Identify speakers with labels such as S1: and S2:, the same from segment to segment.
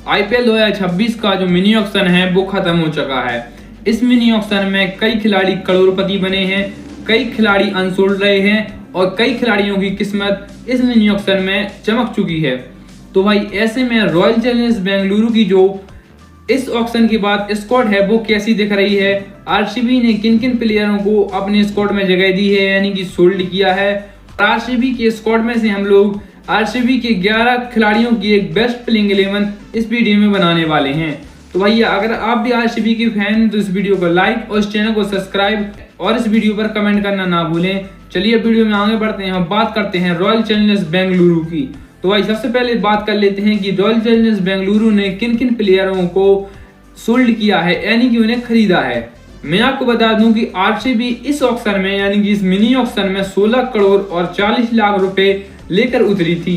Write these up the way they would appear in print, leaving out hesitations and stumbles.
S1: IPL 2026 का जो mini auction है वो खत्म हो चुका है। इस मिनी ऑक्शन में कई खिलाड़ी करोड़पति बने हैं, कई खिलाड़ी अनसोल्ड रहे हैं और कई खिलाड़ियों की किस्मत इस मिनी ऑक्शन में चमक चुकी है। तो भाई ऐसे में रॉयल चैलेंजर्स बेंगलुरु की जो इस ऑक्शन के बाद स्क्वाड है वो कैसी दिख रही है, आरसीबी ने किन किन प्लेयरों को अपने स्क्वाड में जगह दी है यानी कि सोल्ड किया है। आरसीबी के स्क्वाड में से हम लोग आरसीबी के 11 खिलाड़ियों की एक बेस्ट प्लेइंग 11 इस वीडियो में बनाने वाले हैं। तो भैया अगर आप भी आरसीबी के फैन हैं तो इस वीडियो को लाइक और इस चैनल को सब्सक्राइब और इस वीडियो पर कमेंट करना ना भूलें। चलिए वीडियो में आगे बढ़ते हैं, हम बात करते हैं रॉयल चैलेंजर्स बेंगलुरु की। तो भाई सबसे पहले बात कर लेते हैं कि रॉयल चैलेंजर्स बेंगलुरु ने किन किन प्लेयरों को सोल्ड किया है यानी कि उन्हें खरीदा है। मैं आपको बता दूं कि आरसीबी इस ऑक्शन में यानी कि इस मिनी ऑक्शन में 16 करोड़ और 40 लाख रुपए लेकर उतरी थी।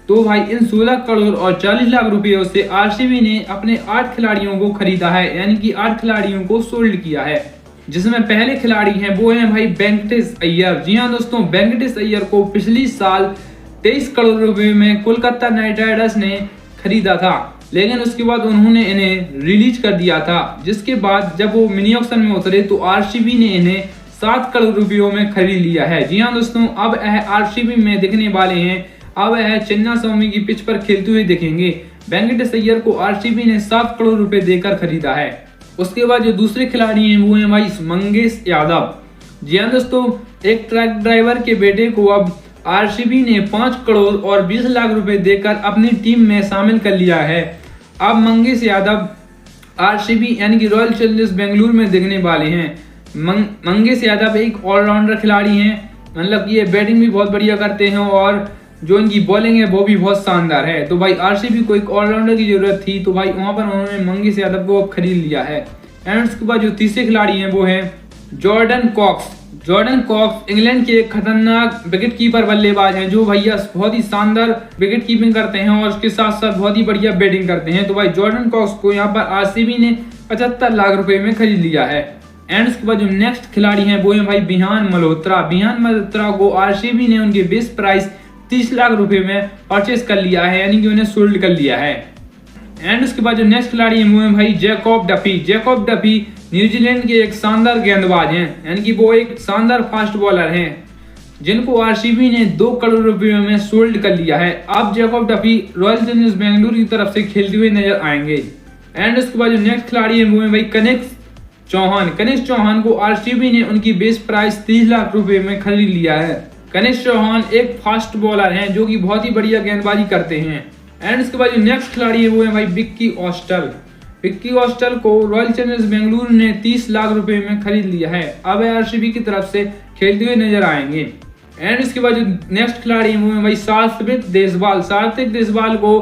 S1: तो भाई इन 16 करोड़ और 40 लाख रुपयों से आरसीबी ने अपने 8 खिलाड़ियों को खरीदा है यानी कि 8 खिलाड़ियों को सोल्ड किया है, जिसमें पहले खिलाड़ी हैं वो हैं भाई वेंकटेश अय्यर। जी हाँ दोस्तों, वेंकटेश अय्यर को पिछली साल 23 करोड़ रुपए में कोलकाता नाइट राइडर्स ने खरीदा था, लेकिन उसके बाद उन्होंने इन्हें रिलीज कर दिया था। जिसके बाद जब वो मिनी ऑक्शन में उतरे तो आरसीबी ने इन्हें 7 करोड़ रुपयों में खरीद लिया है। जी हाँ दोस्तों, अब आरसीबी में दिखने वाले हैं, अब चिन्नास्वामी की पिच पर खेलते हुए दिखेंगे। वेंकटेश अय्यर को आरसीबी ने 7 करोड़ रुपए देकर खरीदा है। उसके बाद जो दूसरे खिलाड़ी हैं वो हैं भाई मंगेश यादव। जी हाँ दोस्तों, एक ट्रक ड्राइवर के बेटे को अब आरसीबी ने 5 करोड़ और 20 लाख रुपए देकर अपनी टीम में शामिल कर लिया है। अब मंगेश यादव आरसीबी यानी कि रॉयल चैलेंजर्स बेंगलुरु में दिखने वाले हैं। मंगेश यादव एक ऑलराउंडर खिलाड़ी हैं, मतलब कि ये बैटिंग भी बहुत बढ़िया करते हैं और जो इनकी बॉलिंग है वो भी बहुत शानदार है। तो भाई आरसीबी को एक ऑलराउंडर की जरूरत थी, तो भाई वहां पर उन्होंने मंगेश यादव को अब खरीद लिया है। एंड उसके बाद जो तीसरे खिलाड़ी हैं वो हैं Jordan Cox. Jordan Cox England के एक खतरनाक विकेट कीपर बल्लेबाज हैं जो भैया बहुत ही शानदार विकेट कीपिंग करते हैं और उसके साथ साथ बहुत ही बढ़िया बैटिंग करते हैं। तो भाई जॉर्डन कॉक्स को यहाँ पर आरसीबी ने 75 लाख रुपए में खरीद लिया है। एंड उसके बाद जो नेक्स्ट खिलाड़ी हैं वो हैं भाई विहान मल्होत्रा। विहान मल्होत्रा को आरसीबी ने उनके बेस्ट प्राइस 30 लाख रुपए में परचेस कर लिया है यानी कि उन्हें सोल्ड कर लिया है। एंड उसके बाद जो नेक्स्ट खिलाड़ी हैं वो हैं भाई Jacob Duffy. Jacob Duffy New Zealand के एक शानदार गेंदबाज हैं यानी कि वो एक शानदार फास्ट बॉलर हैं जिनको आरसीबी ने 2 करोड़ रुपयों में सोल्ड कर लिया है। अब Jacob Duffy royal Challengers Bengaluru की तरफ से खेलते हुए नजर आएंगे। एंड उसके बाद जो नेक्स्ट खिलाड़ी हैं वो हैं भाई कनिष्क चौहान। कनिष्क चौहान को आरसीबी ने उनकी बेस्ट प्राइस 30 लाख रुपए में खरीद लिया है। कनिष्क चौहान एक फास्ट बॉलर हैं जो कि बहुत ही बढ़िया गेंदबाजी करते हैं। एंड इसके बाद जो नेक्स्ट खिलाड़ी है वो है भाई विक्की ऑस्टल। विक्की ऑस्टल को रॉयल चैलेंजर्स बेंगलुरु ने 30 लाख रुपए में खरीद लिया है। अब आरसीबी की तरफ से खेलते हुए नजर आएंगे। एंड इसके बाद जो नेक्स्ट खिलाड़ी है वो है भाई सात्विक देशवाल। सात्विक देशवाल को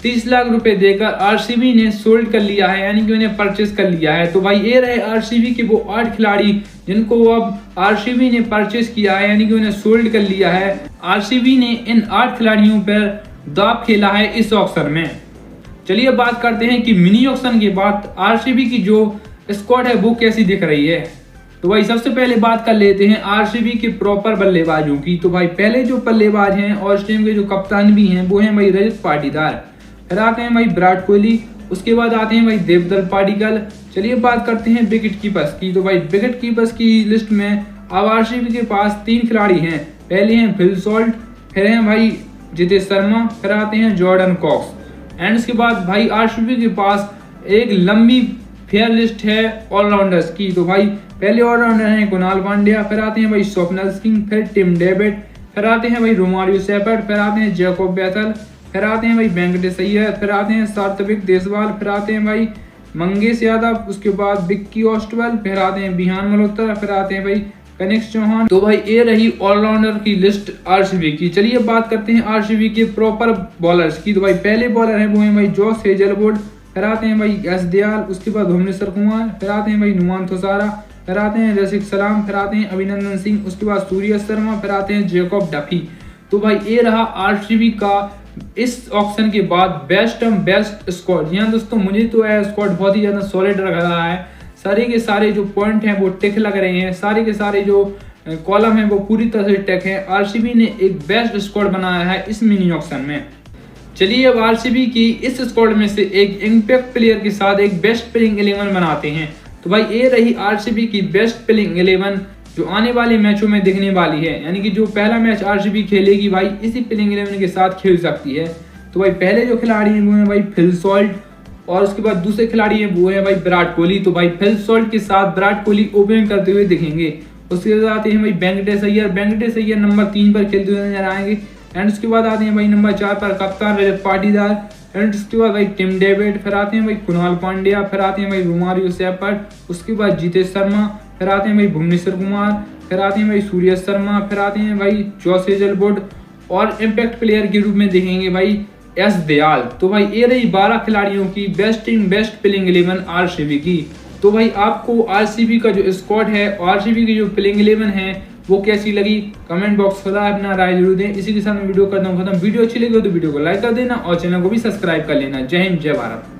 S1: 30 लाख रुपए देकर आरसीबी ने सोल्ड कर लिया है यानी कि उन्हें परचेस कर लिया है। तो भाई ये रहे आरसीबी के वो 8 खिलाड़ी जिनको अब आरसीबी ने परचेस किया है यानी कि उन्हें सोल्ड कर लिया है। आरसीबी ने इन 8 खिलाड़ियों पर दांव खेला है इस ऑक्शन में। चलिए बात करते हैं कि मिनी ऑक्शन के बाद आरसीबी की जो स्क्वाड है वो कैसी दिख रही है। तो भाई सबसे पहले बात कर लेते हैं आरसीबी के प्रॉपर बल्लेबाजों की। तो भाई पहले जो बल्लेबाज हैं और इस टीम के जो कप्तान भी हैं वो हैं भाई रजत पाटीदार, फिर आते हैं भाई विराट कोहली, उसके बाद आते हैं भाई देवदत्त पाडिक्कल। चलिए बात करते हैं विकेट कीपर्स की। तो भाई विकेट कीपर्स की लिस्ट में अब आरसीबी के पास 3 खिलाड़ी हैं। पहले हैं फिल सॉल्ट, फिर हैं भाई जितेश शर्मा, फिर आते हैं जॉर्डन कॉक्स। एंड उसके बाद भाई आरसीबी के पास एक लंबी फेयर लिस्ट है ऑलराउंडर्स की। तो भाई पहले ऑलराउंडर हैं कुणाल पांड्या, फिर आते हैं भाई स्वप्निल सिंह, फिर टिम डेविड, फिर आते हैं भाई रोमारियो शेफर्ड, फिर आते हैं जैकब बैथल, फिर आते हैं भाई वेंकटेश अय्यर, फिर आते हैं सात्विक देशवाल, फिर आते हैं भाई मंगेश यादव, उसके बाद विक्की ऑस्टवेल, फिर आते हैं विहान मल्होत्रा, फिर आते हैं भाई कनिष्क चौहान। तो भाई ये रही ऑलराउंडर की लिस्ट आरसीबी की। चलिए बात करते हैं आरसीबी के प्रॉपर बॉलर्स की। तो भाई पहले बॉलर है वो है भाई जॉस हेजलवुड, फिर आते हैं भाई एस दयाल, उसके बाद भुवनेश्वर कुमार, फिर आते हैं भाई नुमान थोसारा, फिर आते हैं रसिक सलाम, फिर आते हैं अभिनंदन सिंह, उसके बाद सूर्य शर्मा, फिर आते हैं जैकब डफी। तो भाई ये रहा आरसीबी का इस ऑक्शन के बाद बेस्ट स्क्वाड। यहाँ दोस्तों मुझे तो यह स्क्वाड बहुत ही ज्यादा सॉलिड लग रहा है। सारे के सारे जो पॉइंट हैं वो टिक लग रहे हैं, सारे के सारे जो कॉलम है वो पूरी तरह से टिक है। आरसीबी ने एक बेस्ट स्क्वाड बनाया है इस मिनी ऑक्शन में। चलिए अब आरसीबी की इस स्क्वाड में से एक इम्पैक्ट प्लेयर के साथ एक बेस्ट प्लेइंग 11 बनाते हैं। तो भाई ये रही आरसीबी की बेस्ट प्लेइंग 11 जो आने वाले मैचों में दिखने वाली है, यानी कि जो पहला मैच आरसीबी खेलेगी भाई इसी प्लेइंग 11 के साथ खेल सकती है। तो भाई पहले जो खिलाड़ी हैं वो हैं भाई फिल सॉल्ट, और उसके बाद दूसरे खिलाड़ी हैं वो है भाई विराट कोहली। तो भाई फिल सॉल्ट के साथ विराट कोहली ओपनिंग करते हुए दिखेंगे। उसके बाद आते हैं भाई वेंकटेश अय्यर नंबर 3 पर खेलते हुए नजर आएंगे। एंड उसके बाद आते हैं भाई नंबर 4 पर कप्तान रजत पाटीदार। एंड उसके बाद भाई टिम डेविड, फिर आते हैं भाई कुणाल पांड्या, फिर आते हैं भाई रोमारियो शेफर्ड, उसके बाद जीतेश शर्मा, फिर आते हैं भाई भुवनेश्वर कुमार, फिर आते हैं भाई सूर्य शर्मा, फिर आते हैं भाई जॉस हेजलवुड, और इम्पैक्ट प्लेयर के रूप में देखेंगे भाई एस दयाल। तो भाई ये रही 12 खिलाड़ियों की बेस्ट प्लेइंग 11 आरसीबी की। तो भाई आपको आरसीबी का जो स्क्वाड है, आरसीबी की जो प्लेइंग 11 है वो कैसी लगी, कमेंट बॉक्स में अपना राय जरूर दें। इसी के साथ मैं वीडियो करता हूँ खत्म। वीडियो अच्छी लगी हो तो वीडियो को लाइक कर देना और चैनल को भी सब्सक्राइब कर लेना। जय हिंद, जय भारत।